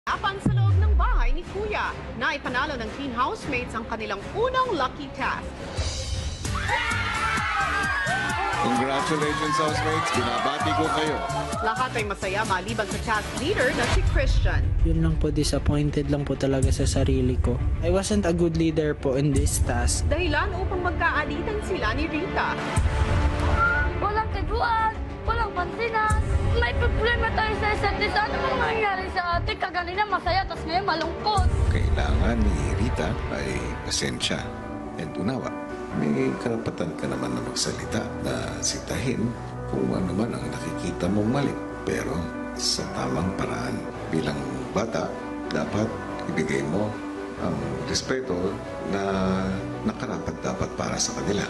Apan sa loob ng bahay ni Kuya na ipanalo ng teen housemates ang kanilang unang lucky task. Congratulations, housemates. Binabati ko kayo. Lahat ay masaya maliban sa task leader na si Christian. Yun lang po, disappointed lang po talaga sa sarili ko. I wasn't a good leader po in this task. Dahilan upang magkaalitan sila ni Rita. Walang kaguan, walang pansinan. May problema tayo sa isa't isa. Ano bang nangyari sa ate? Kaganina masaya, tapos ngayon malungkot. Kailangan ni Rita ay pasensya and unawa. May karapatan ka naman na magsalita, na sitahin kung ano man ang nakikita mong mali. Pero sa tamang paraan, bilang bata, dapat ibigay mo ang respeto na nakarapat dapat para sa kanila.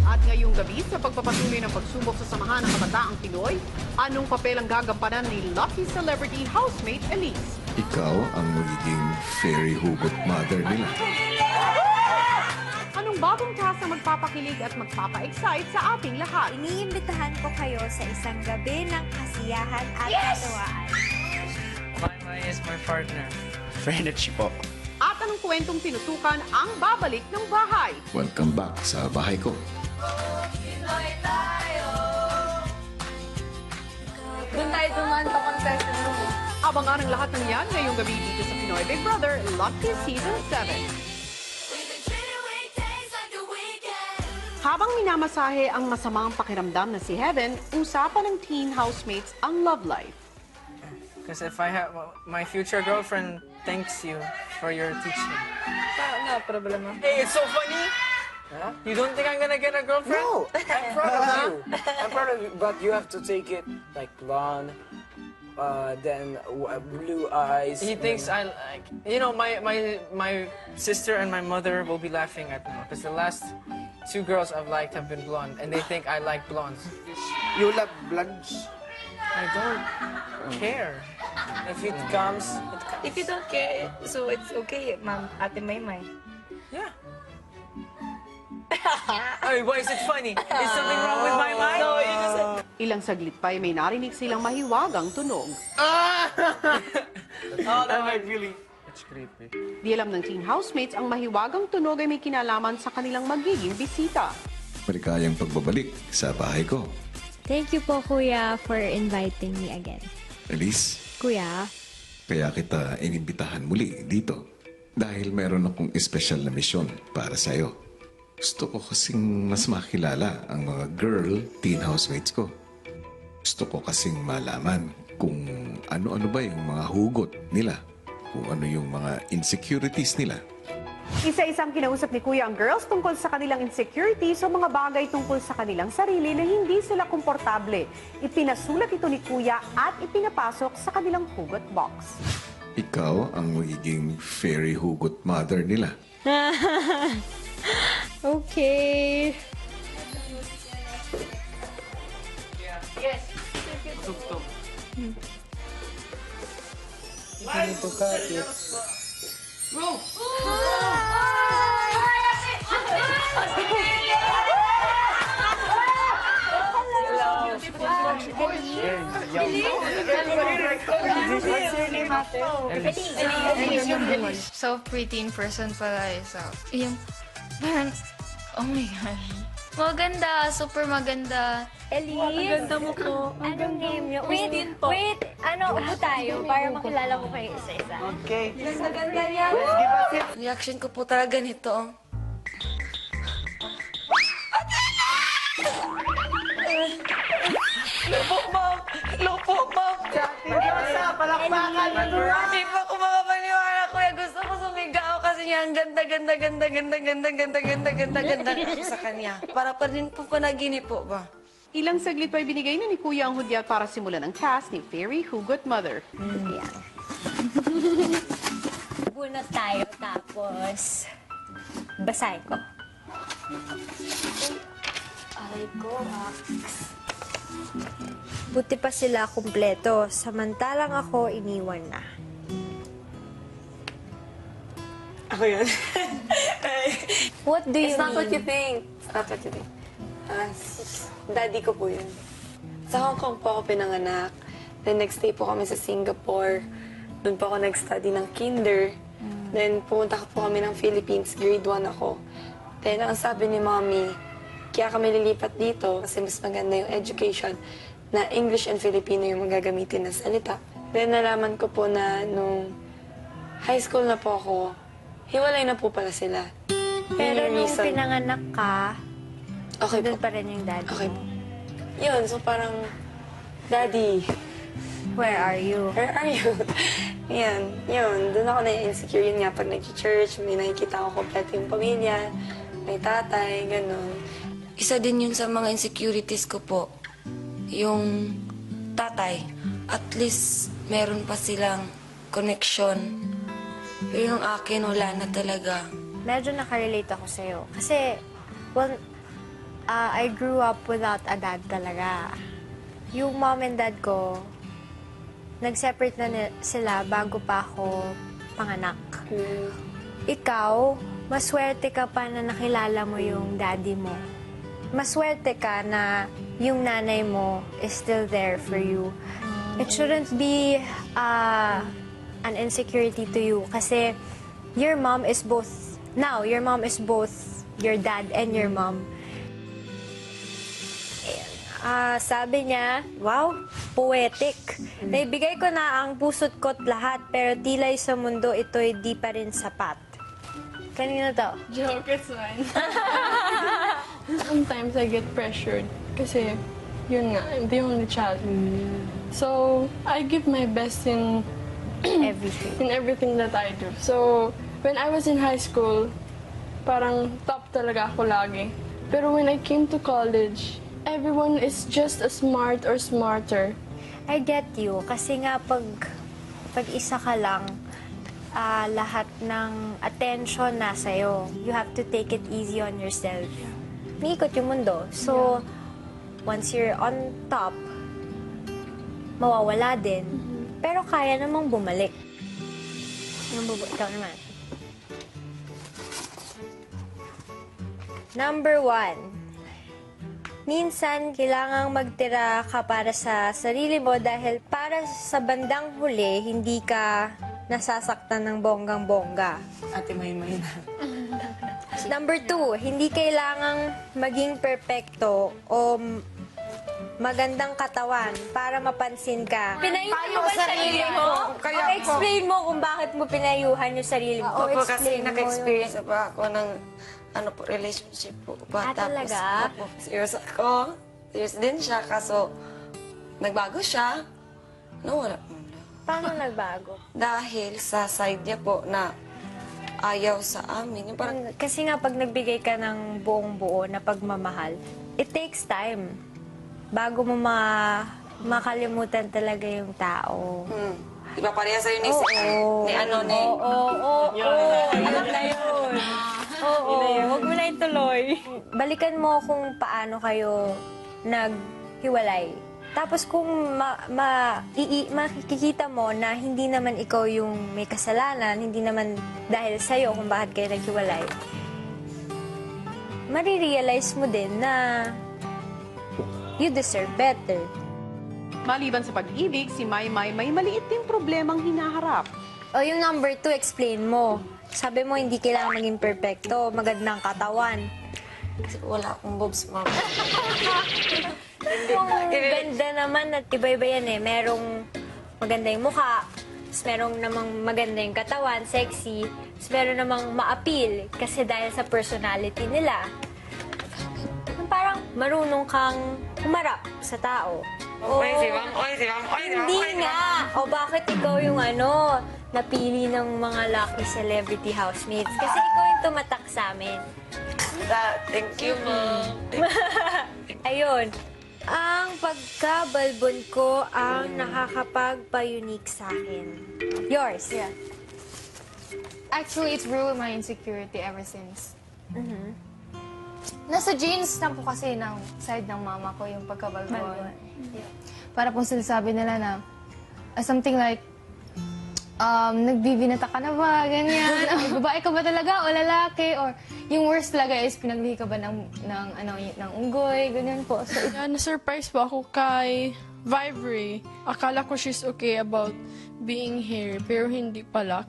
At ngayong gabi sa pagpapatuloy ng pagsubok sa samahan ng kabataang Pinoy, anong papel ang gagampanan ni lucky celebrity housemate Elise? Ikaw ang magiging fairy hugot mother nila. Anong bagong task na magpapakilig at magpapa-excite sa ating lahat? Iniimbitahan ko kayo sa isang gabi ng kasiyahan at katuwaan. Mama is my partner. Friendship po. At anong kwentong tinutukan ang babalik ng bahay? Welcome back sa bahay ko. Doon tayo dumaan sa confession room. Abangan ang lahat ng yan ngayong gabi dito sa Pinoy Big Brother Lucky Season 7. Habang minamasahe ang masamang pakiramdam na si Heaven, usapan ng teen housemates ang love life. Because if I have my future girlfriend thanks you for your teaching. No problema. Hey, it's so funny. Huh? You don't think I'm gonna get a girlfriend? No, I'm proud of you. I'm proud of you, but you have to take it like blonde, then blue eyes. He thinks I like, you know, my sister and my mother will be laughing at me because the last two girls I've liked have been blonde, and they think I like blondes. You love blondes. I don't care. If it comes, it comes. If you don't care, so it's okay, Ma'am Ate Maymay. Yeah. Ay, why is it funny? Is something wrong with my mind? No, you just said... Ilang saglit pa ay may narinig silang mahiwagang tunog. Oh, that might really... It's creepy. Di alam ng teen housemates ang mahiwagang tunog ay may kinalaman sa kanilang magiging bisita. Maligayang pagbabalik sa bahay ko. Thank you po, Kuya, for inviting me again. Elise, Kuya, kaya kita inimbitahan muli dito dahil meron akong espesyal na misyon para sa'yo. Gusto ko kasing mas makilala ang mga girl teen housemates ko. Gusto ko kasing malaman kung ano-ano ba yung mga hugot nila, kung ano yung mga insecurities nila. Isa-isang kinausap ni Kuya ang girls tungkol sa kanilang insecurities o mga bagay tungkol sa kanilang sarili na hindi sila komportable. Ipinasulat ito ni Kuya at ipinapasok sa kanilang hugot box. Ikaw ang magiging fairy hugot mother nila. okay. You need to cut it. So pretty in person pala eh. So, yung, parang, oh my gosh. Maganda, super maganda. Elise, Ganda mo po. anong name niyo? Wait, Christine po. wait, upo tayo para makilala mo kayo isa-isa. Okay. Ganda niya. Reaction ko po talaga nito. Lopo, ma'am. Hindi pa ako makapaniwala, kuya. Gusto ko sumigaw kasi niya ang ganda sa kanya. Para pa rin po panaginip po ba? Ilang saglit pa ibinigay na ni Kuya ang hudyat para simulan ang task ni Fairy Hugot Mother. Ayan. Bunot tayo, tapos basahin ko. Aray ko, buti pa sila kumpleto, samantalang ako iniwan na. Ako yun. What do you It's not what mean? you think. It's not what you think. Daddy ko po yun. Sa Hong Kong po ako pinanganak. Then next day po kami sa Singapore. Doon po ako nag-study ng kinder. Then pumunta po kami ng Philippines, grade 1 ako. Then ang sabi ni Mommy, kaya kami lilipat dito kasi mas maganda yung education na English and Filipino yung magagamitin na salita. Then nalaman ko po na nung high school na po ako, hiwalay na po pala sila. Pero Yun yung nung reason. pinanganak ka, Okay doon po. pa rin yung dad Okay mo. po. Yun, so parang, Daddy, Where are you? where are you? Yan, yun. Doon ako na-insecure. Yun nga, pag nag-church, may nakikita ko kompleto yung pamilya, may tatay, gano'n. Isa din yun sa mga insecurities ko po. Yung tatay. At least, meron pa silang connection. Pero yung akin, wala na talaga. Medyo nakarelate ako sa'yo. Kasi, well, I grew up without a dad talaga. Yung mom and dad ko, nag-separate na sila bago pa ako panganak. Ikaw, maswerte ka pa na nakilala mo yung daddy mo. Maswerte ka na yung nanay mo is still there for you. It shouldn't be an insecurity to you kasi your mom is both your dad and your mom. Sabi niya, wow, poetic. Naibigay ko na ang puso't ko't lahat, pero tila'y sa mundo ito'y di pa rin sapat. Kanino to? Joke, it's fine. Sometimes I get pressured kasi yun nga, I'm the only child. So, I give my best in everything that I do. So, when I was in high school, parang top talaga ako lagi. Pero when I came to college, everyone is just as smart or smarter. I get you. Kasi nga pag isa ka lang, lahat ng attention nasa'yo. You have to take it easy on yourself. Umiikot yung mundo. So, once you're on top, mawawala din. Pero kaya namang bumalik. Ikaw naman. Number 1. Minsan, kailangang magtira ka para sa sarili mo dahil para sa bandang huli, hindi ka nasasaktan ng bonggang-bongga. Ate Maymay na. Number 2, hindi kailangang maging perpekto o magandang katawan para mapansin ka. Pinayuhan mo ba sarili mo? Explain mo kung bakit mo pinayuhan yung sarili mo. Opo, kasi naka-experience pa ako ng relationship po. Talaga? Opo, serious ako. Serious din siya, kaso nagbago siya. Wala. Paano nagbago? Dahil sa side niya po na ayaw sa amin. Yung parang, Kasi nga pag nagbigay ka ng buong buo na pagmamahal, it takes time bago mo makalimutan talaga yung tao. Iba pareha sa'yo ni Yun na yun. Huwag mo na ituloy. Balikan mo kung paano kayo naghiwalay. Tapos kung makikita mo na hindi naman ikaw yung may kasalanan, hindi naman dahil sa'yo kung bakit kayo naghiwalay, marirealize mo din na you deserve better. Maliban sa pag-ibig, si Maymay may maliit din problemang hinaharap. O yung number 2, explain mo. Sabi mo hindi kailangan maging perfecto, magandang katawan. kasi wala akong boobs, mama. Yung ganda naman at iba-iba yan eh. Merong maganda yung mukha, tapos merong namang maganda yung katawan, sexy, tapos meron namang ma-appeal kasi dahil sa personality nila. Yung parang marunong kang humarap sa tao. Si ma'am. Hindi nga. O bakit ikaw yung napili ng mga lucky celebrity housemates? Kasi ikaw yung tumatak sa amin. Thank you, ma'am. Ayun. Ang pagkabalbon ko ang nakakapagpa-unique sa akin. Yours. Yeah. Actually, it's ruined my insecurity ever since. Nasa genes na po kasi ng side ng mama ko yung pagkabalbon. Yeah. Para po sinasabi nila na something like, nagbibinata ka na ba, ganyan. Babae ka ba talaga o lalaki? Or yung worst talaga is pinaglihi ka ba ng unggoy, ganyan po. So, Na-surprise po ako kay Vibri. Akala ko she's okay about being here, pero hindi pala.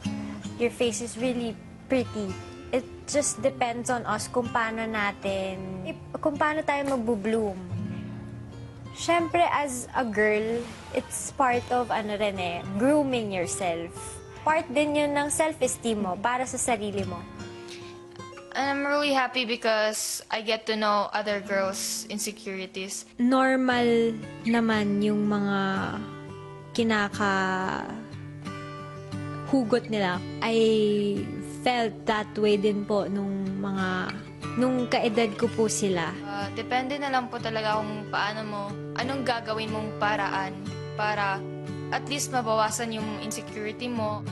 Your face is really pretty. It just depends on us kung paano tayo magbo-bloom. Siyempre, as a girl, it's part of, grooming yourself. Part din yun ng self-esteem mo, para sa sarili mo. And I'm really happy because I get to know other girls' insecurities. Normal naman yung mga hugot nila. I felt that way din po nung kaedad ko po sila. Depende na lang po talaga kung anong gagawin mong paraan para at least mabawasan yung insecurity mo.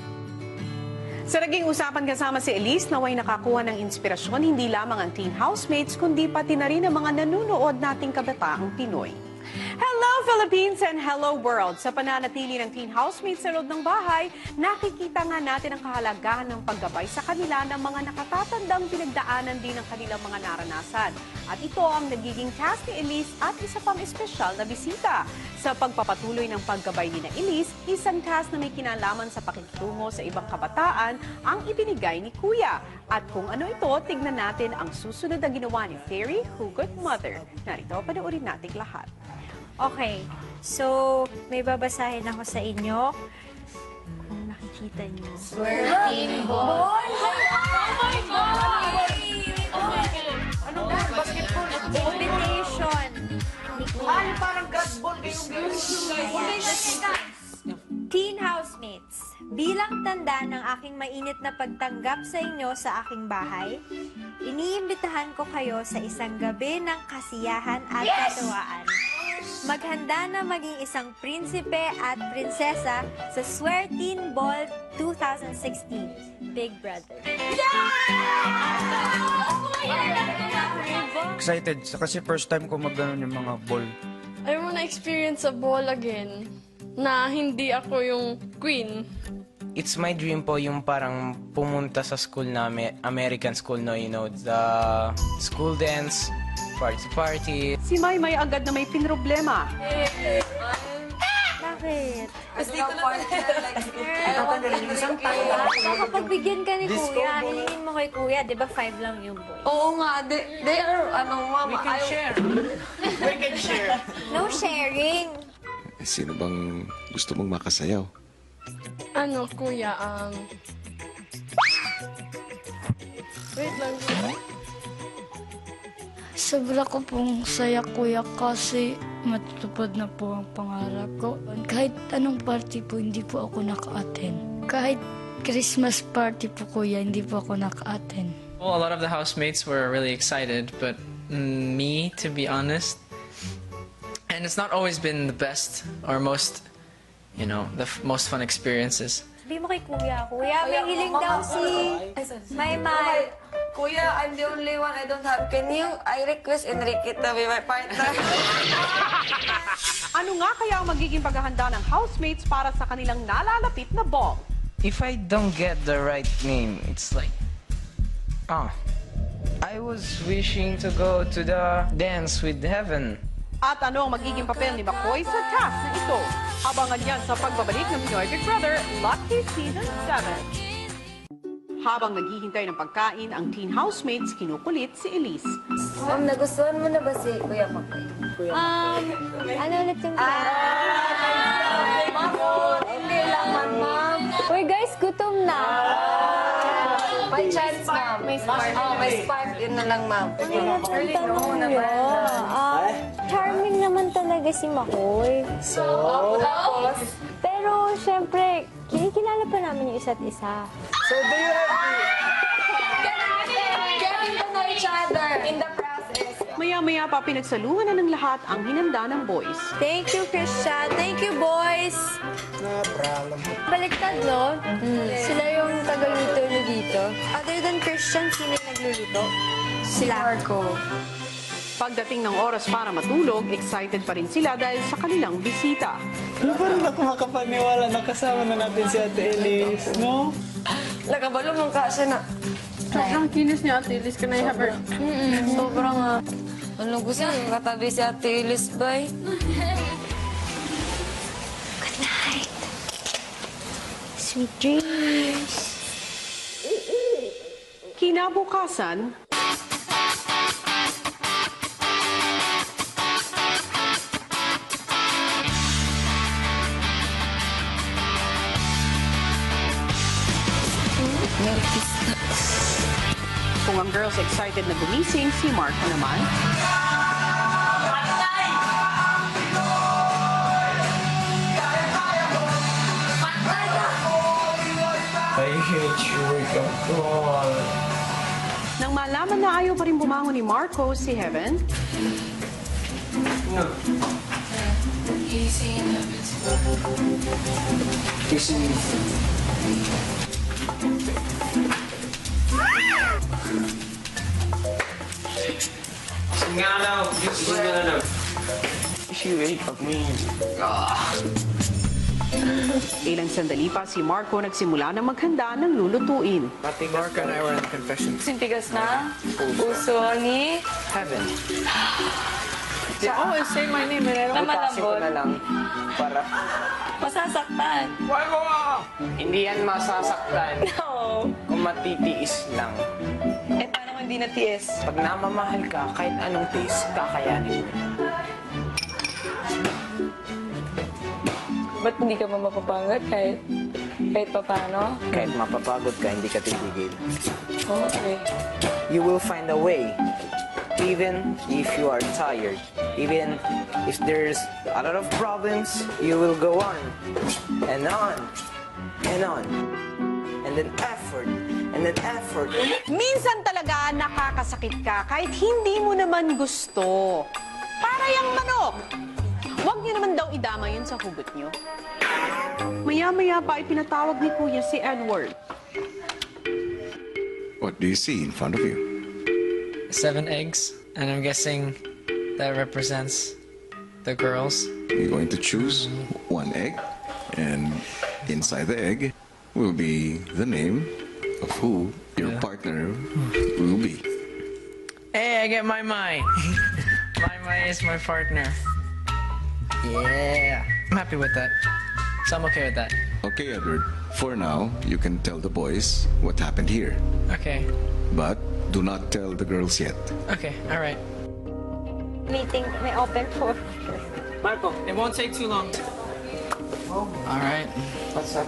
Sa naging usapan kasama si Elise, naway nakakuha ng inspirasyon hindi lamang ang teen housemates, kundi pati na rin ang mga nanunood nating kabataang Pinoy. Hello Philippines and hello world! Sa pananatili ng teen housemates sa loob ng bahay, nakikita nga natin ang kahalagahan ng paggabay sa kanila ng mga nakatatandang pinagdaanan din ng kanilang mga naranasan. At ito ang nagiging task ni Elise at isa pang espesyal na bisita. Sa pagpapatuloy ng paggabay ni Elise, isang task na may kinalaman sa pakikitungo sa ibang kabataan ang ibinigay ni Kuya. At kung ano ito, tignan natin ang susunod na ginawa ni Fairy Hugot Mother. Narito, panoorin natin lahat. Okay, so may babasahin ako sa inyo. Kung nakikita niyo. Swerving boy! Invitation. Ay, parang gasball kayong Teen housemates, bilang tanda ng aking mainit na pagtanggap sa inyo sa aking bahay, iniimbitahan ko kayo sa isang gabi ng kasiyahan at katuwaan. Maghanda na maging isang prinsipe at prinsesa sa Swear Teen Ball 2016, Big Brother. Excited kasi first time ko mag-ganon yung mga ball. I wanna experience a ball again na hindi ako yung queen. It's my dream po yung parang pumunta sa school namin, American school, no, you know, the school dance, party. Si Maymay agad na may pinroblema. Bakit? Kasi dito na Pagbigyan ka ni Kuya, hilingin mo kay Kuya, di ba 5 lang yung boy? Oo nga, they are, mama, We can share. We can share. No sharing. Sino bang gusto mong makasayaw? Kuya, wait lang. Sobra ko pong saya, Kuya, kasi matutupad na po ang pangarap ko. Kahit anong party po, hindi po ako naka-attend. Kahit Christmas party po, Kuya, hindi po ako naka-attend. Well, a lot of the housemates were really excited, but me, to be honest, and it's not always been the best or most, the most fun experiences. Sabi mo kay Kuya, Kuya, may hiling daw si Maymay. Kuya, I'm the only one I don't have. I request Enrique to be my partner. Ano nga kaya ang magiging paghahanda ng housemates para sa kanilang nalalapit na ball? If I don't get the right name, it's like, I was wishing to go to the dance with heaven. At ano ang magiging papel ni McCoy sa task na ito? Abangan yan sa pagbabalik ng Pinoy Big Brother Lucky Season 7. Habang naghihintay ng pagkain, ang teen housemates kinukulit si Elise. Ma'am, nagustuhan mo na ba si Kuya Makoy? Ano ulit yung Hindi lang man, ma'am. Uy guys, gutom na. May chance, ma'am. May spark. May spark. Yun na lang, ma'am. Charming naman talaga si Makoy. Pero syempre, kinikilala pa namin yung isa't isa. So, do you have Getting to know each other in the process. Maya-maya pa pinagsaluhan na ng lahat ang hinanda ng boys. Thank you, Christian. Thank you, boys. Baliktad, no? Sila yung taga-luto nyo dito. Other than Christian, sino yung nagluluto? Si Marco. Pagdating ng oras para matulog, excited pa rin sila dahil sa kanilang bisita. Parang ako makapaniwala na kasama na natin si Ate Elise, no? Nakabalo mong kasi na. Sobrang kinis ni Ate Liz. Can I have her? Sobrang ano gusto yung katabi si Ate Elise, bay? Good night. Sweet dreams. Kinabukasan, kung ang girls excited na gumising, si Marco naman. I hate you, wake up call. Nang malaman na ayaw pa rin bumangon ni Marco, si Heaven, No. Easy na. Easy. Singalaw. Singalaw. She wake up me. ilang sandali pa si Marco nagsimula na maghanda ng lulutuin. Mark and I were in confession. Sintigas na. Puso ni Heaven. They always say my name and I don't Utasin ko na lang para masasaktan. Why mo? Hindi yan masasaktan No. kung matitiis lang. Eh, paano kung hindi natiis? Pag namamahal ka, kahit anong tiis, kakayanin mo. Ba't hindi ka ba mapapagod kahit pa paano? Kahit mapapagod ka, hindi ka titigil. Okay. You will find a way. Even if you are tired, even if there's a lot of problems, you will go on and on and on. And then effort, and then effort. Minsan talaga nakakasakit ka kahit hindi mo naman gusto. Para yung manok. Huwag niyo naman daw idama yun sa hugot niyo. Maya-maya pa ipinatawag ni Kuya si Edward. What do you see in front of you? 7 eggs, and I'm guessing that represents the girls. You're going to choose one egg, and inside the egg will be the name of who your partner will be. Hey, I get my Mai. My is my partner. Yeah, I'm happy with that. So I'm okay with that. Okay, Edward. For now, you can tell the boys what happened here. Okay. But do not tell the girls yet. Okay, all right. Meeting may open for. Marco, it won't take too long. All right. What's up?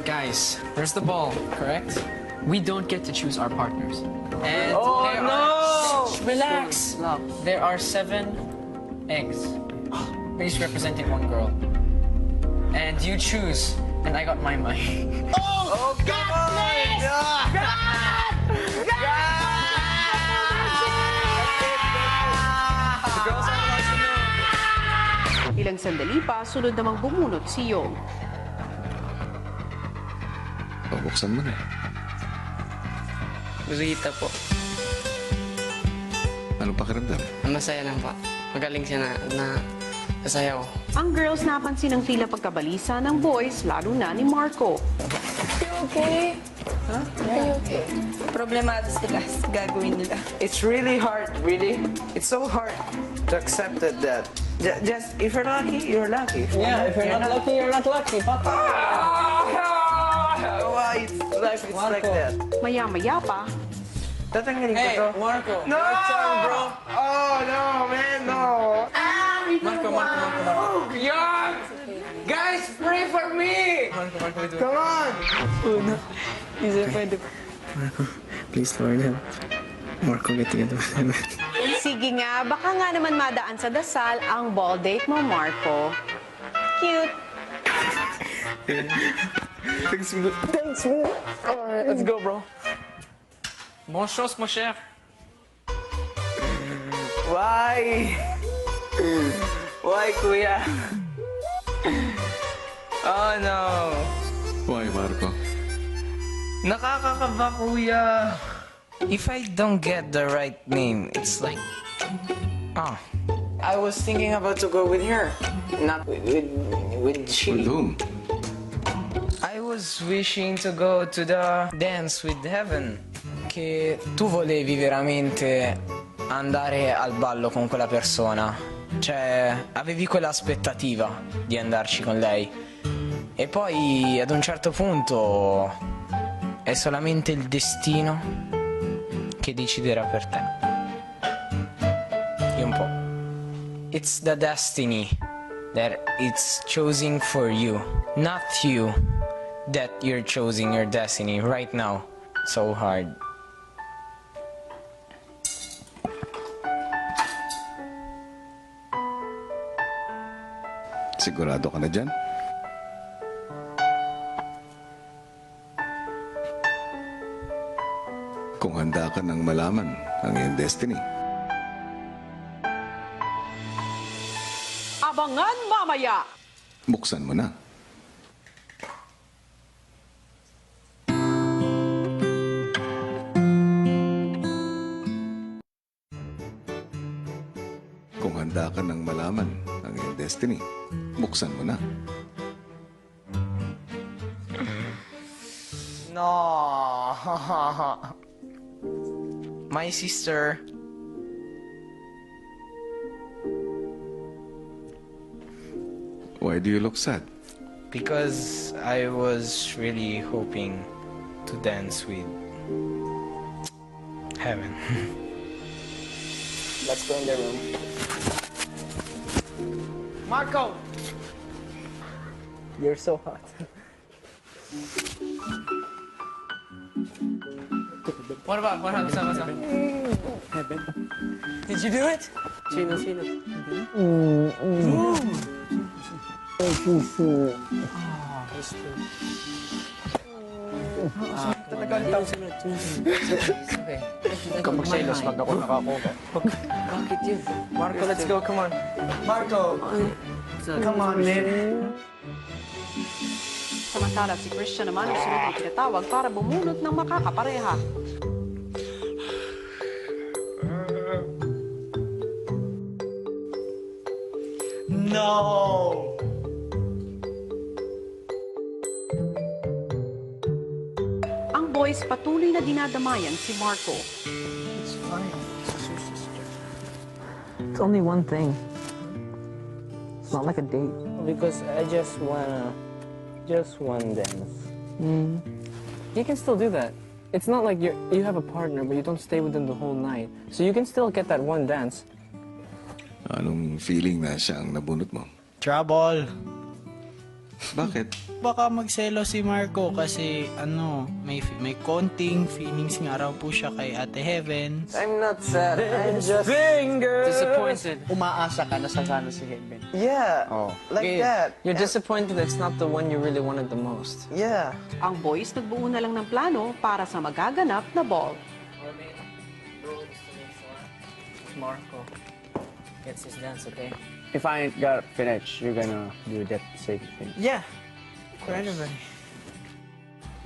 Guys, there's the ball, correct? We don't get to choose our partners. And Oh, there no! are, relax. There are 7 eggs, each representing one girl. And you choose, and I got my money. Oh, come on! The girls are allowed to know. Ilang sandali pa, sunod namang bumunot si Yong. Pabuksan mo na. Rita po. Ano pakiramdam? Masaya lang po. Magaling siya na sasayaw. Ang girls napansin ang tila pagkabalisa ng boys, lalo na ni Marco. You okay? Huh? Are you okay? Problemado sila sa gagawin nila. It's really hard, really. It's so hard to accept that. Just, if you're lucky, you're lucky. Yeah, if you're not lucky, you're not lucky. Papa. Why? Life is like that. Maya-maya pa, Tatanggalin ko Hey, to. Marco. No! Your turn, bro. Oh, no, man, no. Marco. Young! Guys, pray for me! Come on! Oh, no. Isa pwede. Marco, please, Lord, help. Marco, get together with him. sige nga, baka nga naman madaan sa dasal ang ball date mo, Marco. Cute. Thanks, man. Alright, let's go, bro. Bonne chance, mon cher. Why? Why, kuya? Oh, no. Why, Marco? Nakakakaba, kuya. If I don't get the right name, it's like... I was thinking about to go with her, not with she. With whom? I was wishing to go to the dance with Heaven. Che tu volevi veramente andare al ballo con quella persona. Cioè, avevi quell'aspettativa di andarci con lei. E poi ad un certo punto è solamente il destino che deciderà per te. Io un po'. It's the destiny that it's choosing for you, not you that you're choosing your destiny right now. So hard. Sigurado ka na dyan? Kung handa ka nang malaman ang iyong destiny, Abangan mamaya! buksan mo na. Kung handa ka nang malaman ang iyong destiny, buksan mo na. No. My sister. Why do you look sad? Because I was really hoping to dance with Heaven. Let's go in the room. Marco! You're so hot. What about? What's up? Heaven. Did you do it? Sino? Okay. Ikaw magselos pag ako nakakuha. Bakit yun? Marco, let's go. Come on. Marco! Come on, man. Samantala, si Christian naman ang sunod ang tinatawag para bumunot ng makakapareha. No! Ang boys patuloy na dinadamayan si Marco. It's fine. It's your sister. It's only one thing. It's not like a date. Because I just one dance. You can still do that. It's not like you have a partner, but you don't stay with them the whole night. So you can still get that one dance. Anong feeling na siya ang nabunot mo? Trouble. Bakit? Baka magselo si Marco kasi may konting feelings nga raw po siya kay Ate Heaven. I'm not sad. I'm just Disappointed. Umaasa ka na sasana si Heaven. Yeah. Oh. Like that. You're disappointed that it's not the one you really wanted the most. Yeah. Ang boys nagbuo na lang ng plano para sa magaganap na ball. Marco gets his dance, okay? If I got finished, you're gonna do that same thing. Yeah. Incredible.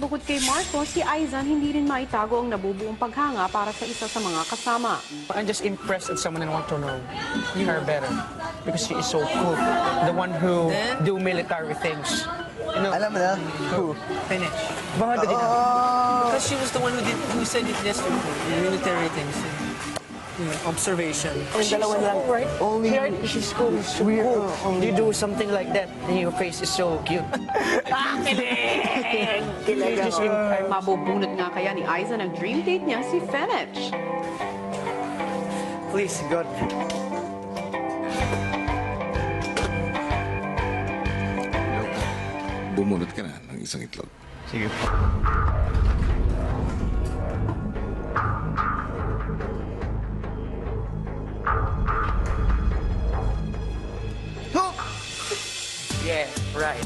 Bukod kay Marco, si Aizan hindi rin maitago ang nabubuong paghanga para sa isa sa mga kasama. I'm just impressed at someone and want to know her better. Because she is so cool. The one who do military things. You know, Alam mo na? who? Finish. Bakit did Because she was the one who said it yesterday. Military things. Observation. Ang dalawa lang. Right? Only She's cool. She's so cool. You do something like that, and your face is so cute. Mabubunot nga kaya ni Aizan ang dream date niya si Fenech. Please, God. Bumunot ka na ng isang itlog. Sige po. Yeah, right.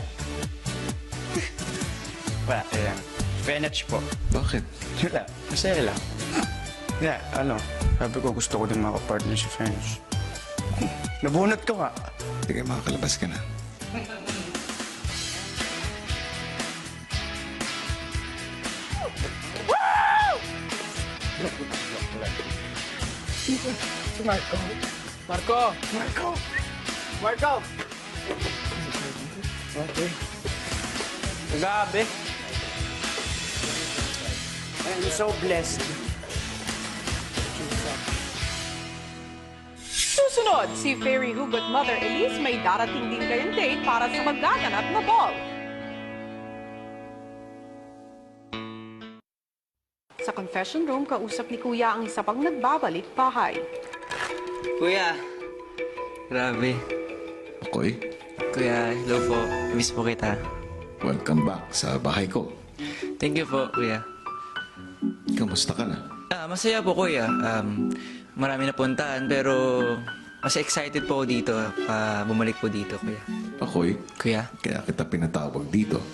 Wala, ayan. Fenech po. Bakit? Wala, masaya lang. Yeah, sabi ko gusto ko din makapartner si Fenech. Nabunot ko nga. Sige, makakalabas ka na. Si Marco. Marco! Marco! Marco! Okay. Grabe. I'm so blessed. Susunod, si Fairy Hugot Mother Elise may darating din kayong date para sa magaganap na ball. Sa confession room, kausap ni Kuya ang isa pang nagbabalik bahay. Kuya, grabe. Ako'y, Kuya, hello po. Miss po kita. welcome back sa bahay ko. Thank you po, Kuya. Kamusta ka na? Masaya po, Kuya. Marami na puntahan, pero mas excited po ako dito. Bumalik po dito, Kuya. Ako'y, Kuya? Kaya kita pinatawag dito.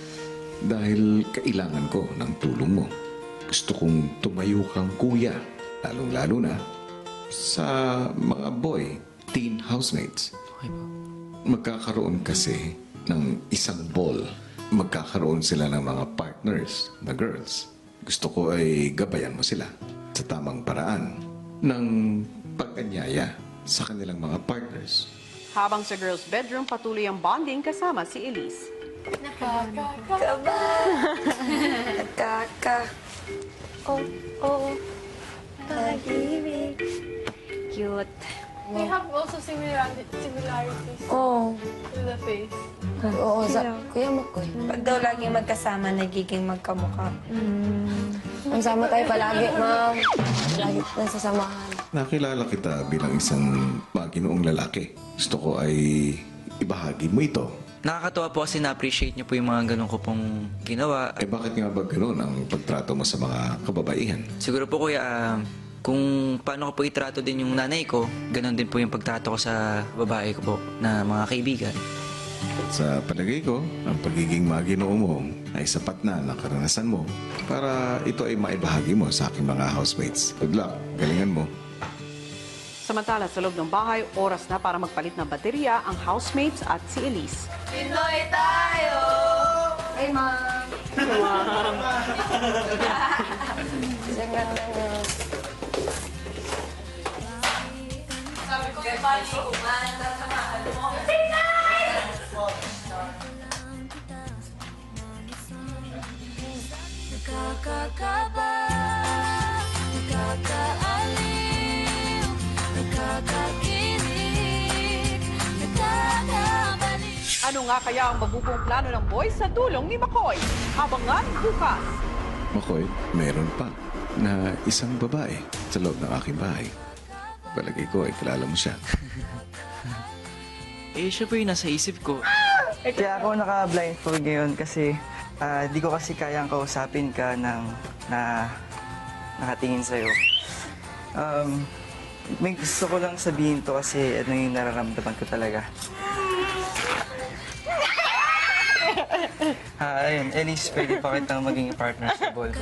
Dahil kailangan ko ng tulong mo. Gusto kong tumayo kang kuya. Lalong-lalo na sa mga boy, teen housemates. Okay po. Magkakaroon kasi ng isang ball. Magkakaroon sila ng mga partners na girls. Gusto ko ay gabayan mo sila sa tamang paraan ng pag-anyaya sa kanilang mga partners. Habang sa girls' bedroom, patuloy ang bonding kasama si Elise. Nakakaba! Nakaka... Oh. Pag-ibig. Cute. We have also similarities Oh. to the face. Oo, Kuya Makoy. Pag daw laging magkasama, nagiging magkamukha. Ang sama tayo palagi, ma'am. Lagi nasasamahan. Nakilala kita bilang isang maginoong lalaki. Gusto ko ay ibahagi mo ito. Nakakatuwa po kasi na-appreciate niyo po yung mga ganun ko pong ginawa. Eh bakit nga ba ganoon ang pagtrato mo sa mga kababaihan? Siguro po, Kuya, kung paano ko po itrato din yung nanay ko, ganun din po yung pagtrato ko sa babae ko po na mga kaibigan. Sa palagay ko, ang pagiging maginoo mo ay sapat na ng karanasan mo para ito ay maibahagi mo sa aking mga housemates. Good luck. Galingan mo. Samantala, sa loob ng bahay, oras na para magpalit ng baterya ang housemates at si Elise. Pinoy tayo! Hey, ma'am! Sabi ko, bali, kumanda sa mahal mo. Nakakakaba, nakakaaliw, nakakakilig, nakakabalik. Ano nga kaya ang mabubuong plano ng boys sa tulong ni McCoy? Abangan bukas! Makoy, meron pa na isang babae sa loob ng aking bahay. Palagay ko ay kilala mo siya. Siya po yung nasa isip ko. Kaya ako naka-blindfold ngayon kasi di ko kasi kayang kausapin ka na nakatingin sa'yo. May gusto ko lang sabihin to kasi ano yung nararamdaman ko talaga. Ayun, Elise, pwede pa kitang maging partner sa ball.